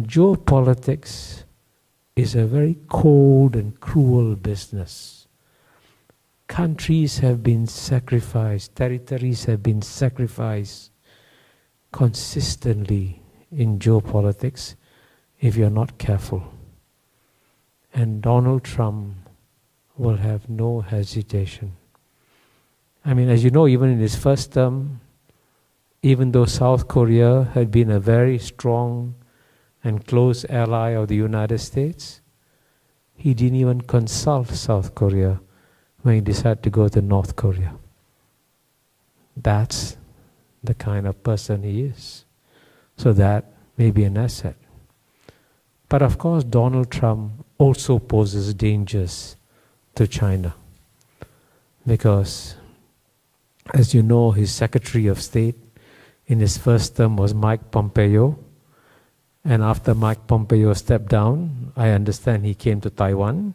Geopolitics is a very cold and cruel business. Countries have been sacrificed, territories have been sacrificed consistently in geopolitics if you're not careful. And Donald Trump will have no hesitation. I mean, as you know, even in his first term, even though South Korea had been a very strong and close ally of the United States, he didn't even consult South Korea when he decided to go to North Korea. That's the kind of person he is. So that may be an asset. But of course, Donald Trump also poses dangers to China. Because, as you know, his Secretary of State in his first term was Mike Pompeo. And after Mike Pompeo stepped down, I understand he came to Taiwan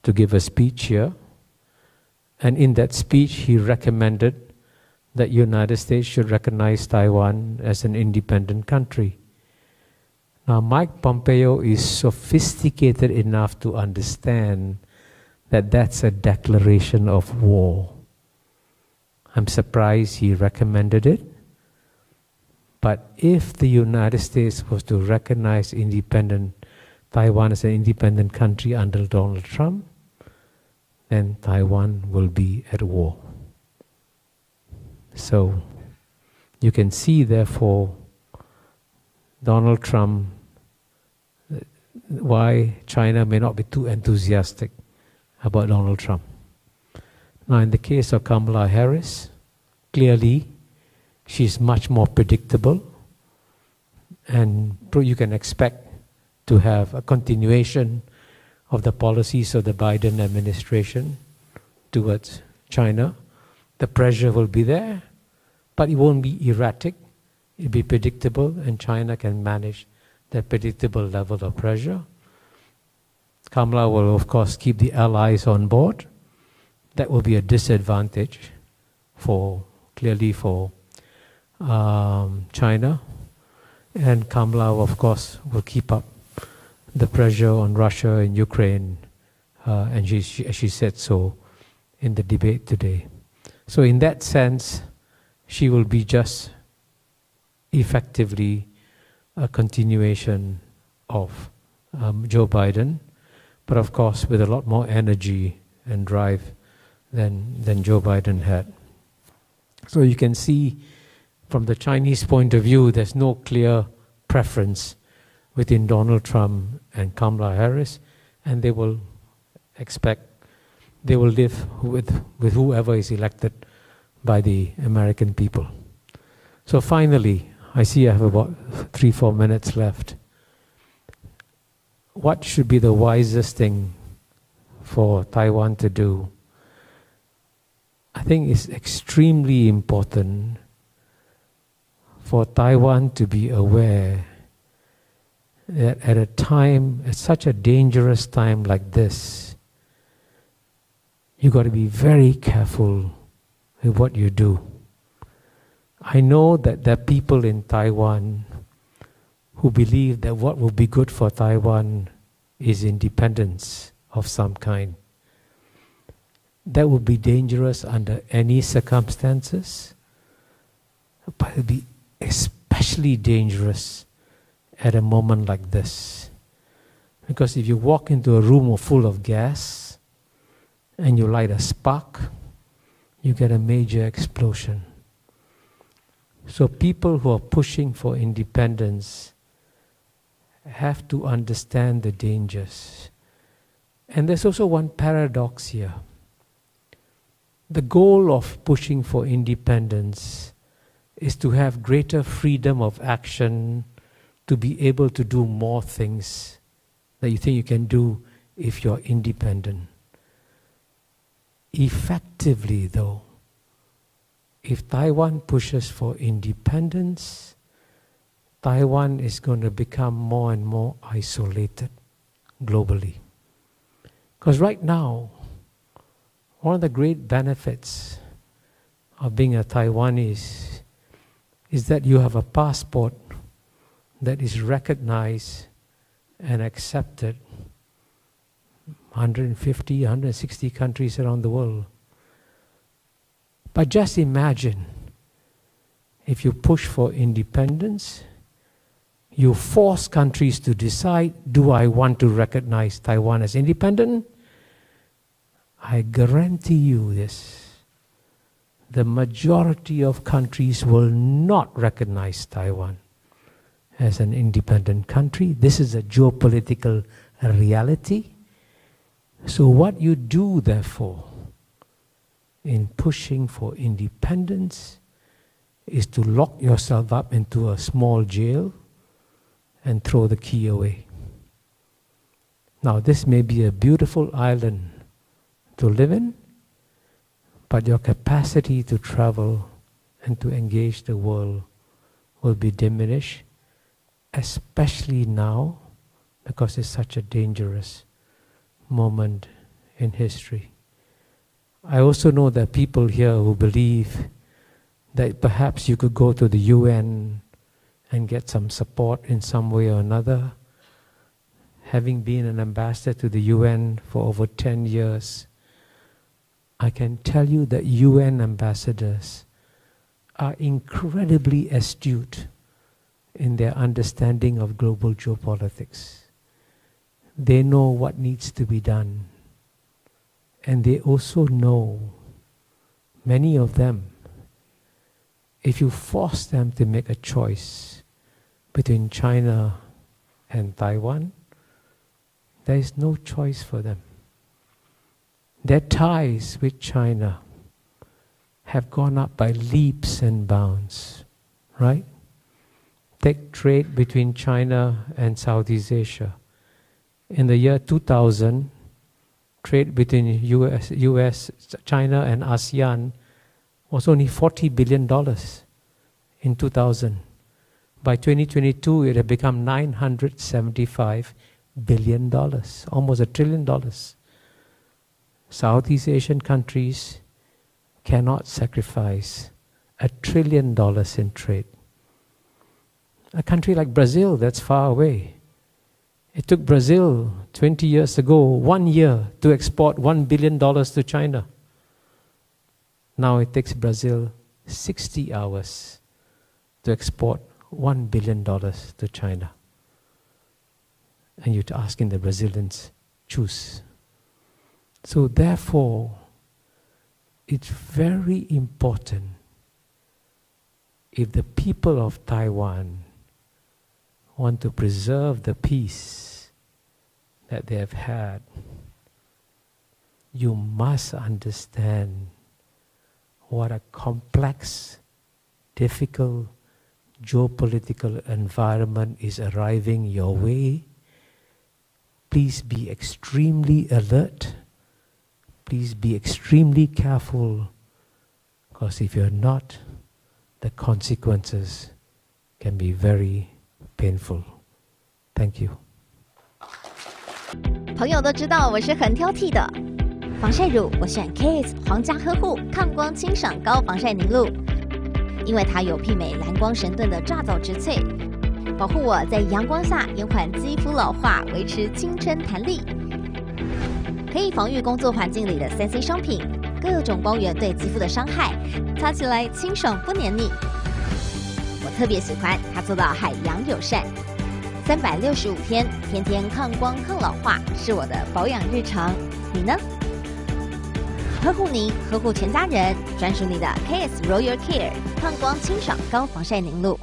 to give a speech here. And in that speech, he recommended that United States should recognize Taiwan as an independent country. Now, Mike Pompeo is sophisticated enough to understand that that's a declaration of war. I'm surprised he recommended it. But if the United States was to recognize Taiwan as an independent country under Donald Trump, then Taiwan will be at war. So you can see, therefore, Donald Trump, why China may not be too enthusiastic about Donald Trump. Now, in the case of Kamala Harris, clearly she's much more predictable, and you can expect to have a continuation of the policies of the Biden administration towards China. The pressure will be there, but it won't be erratic. It'll be predictable, and China can manage that predictable level of pressure. Kamala will, of course, keep the allies on board. That will be a disadvantage clearly for China. And Kamala, of course, will keep up the pressure on Russia and Ukraine, and she said so in the debate today. So in that sense, she will be just effectively a continuation of Joe Biden, but of course with a lot more energy and drive than Joe Biden had. So you can see from the Chinese point of view, there's no clear preference within Donald Trump and Kamala Harris, and they will live with whoever is elected by the American people. So finally, I see I have about 3-4 minutes left. What should be the wisest thing for Taiwan to do? I think it's extremely important for Taiwan to be aware that at such a dangerous time like this, you've got to be very careful with what you do. I know that there are people in Taiwan who believe that what will be good for Taiwan is independence of some kind. That would be dangerous under any circumstances, but it would be especially dangerous at a moment like this. Because if you walk into a room full of gas and you light a spark, you get a major explosion. So people who are pushing for independence have to understand the dangers. And there's also one paradox here. The goal of pushing for independence is to have greater freedom of action, to be able to do more things that you think you can do if you're independent. Effectively, though, if Taiwan pushes for independence, Taiwan is going to become more and more isolated globally. Because right now, one of the great benefits of being a Taiwanese is that you have a passport that is recognized and accepted 150, 160 countries around the world. But just imagine if you push for independence, you force countries to decide, do I want to recognize Taiwan as independent? I guarantee you this. The majority of countries will not recognize Taiwan as an independent country. This is a geopolitical reality. So what you do, therefore, in pushing for independence is to lock yourself up into a small jail and throw the key away. Now, this may be a beautiful island to live in, but your capacity to travel and to engage the world will be diminished, especially now, because it's such a dangerous moment in history. I also know that people here who believe that perhaps you could go to the UN and get some support in some way or another. Having been an ambassador to the UN for over 10 years, I can tell you that UN ambassadors are incredibly astute in their understanding of global geopolitics. They know what needs to be done. And they also know, many of them, if you force them to make a choice between China and Taiwan, there is no choice for them. Their ties with China have gone up by leaps and bounds, right? Take trade between China and Southeast Asia. In the year 2000, trade between US, China and ASEAN was only $40 billion in 2000. By 2022, it had become $975 billion, almost $1 trillion. Southeast Asian countries cannot sacrifice $1 trillion in trade. A country like Brazil, that's far away. It took Brazil 20 years ago, 1 year, to export $1 billion to China. Now it takes Brazil 60 hours to export $1 billion to China. And you're asking the Brazilians, choose. So therefore, it's very important if the people of Taiwan want to preserve the peace that they have had, you must understand what a complex, difficult geopolitical environment is arriving your way. Please be extremely alert. Please be extremely careful, because if you're not, the consequences can be very painful. Thank you. 朋友都知道我是很挑剔的，防晒乳我选 KISS 皇家呵护抗光清爽高防晒凝露，因为它有媲美蓝光神盾的抓藻植萃，保护我在阳光下延缓肌肤老化，维持青春弹力，可以防御工作环境里的3C 商品，各种光源对肌肤的伤害，擦起来清爽不黏腻。我特别喜欢它做到海洋友善，365天，天天抗光抗老化，是我的保养日常。你呢？呵护您，呵护全家人，专属你的 KISS Royal Care 抗光清爽高防晒凝露。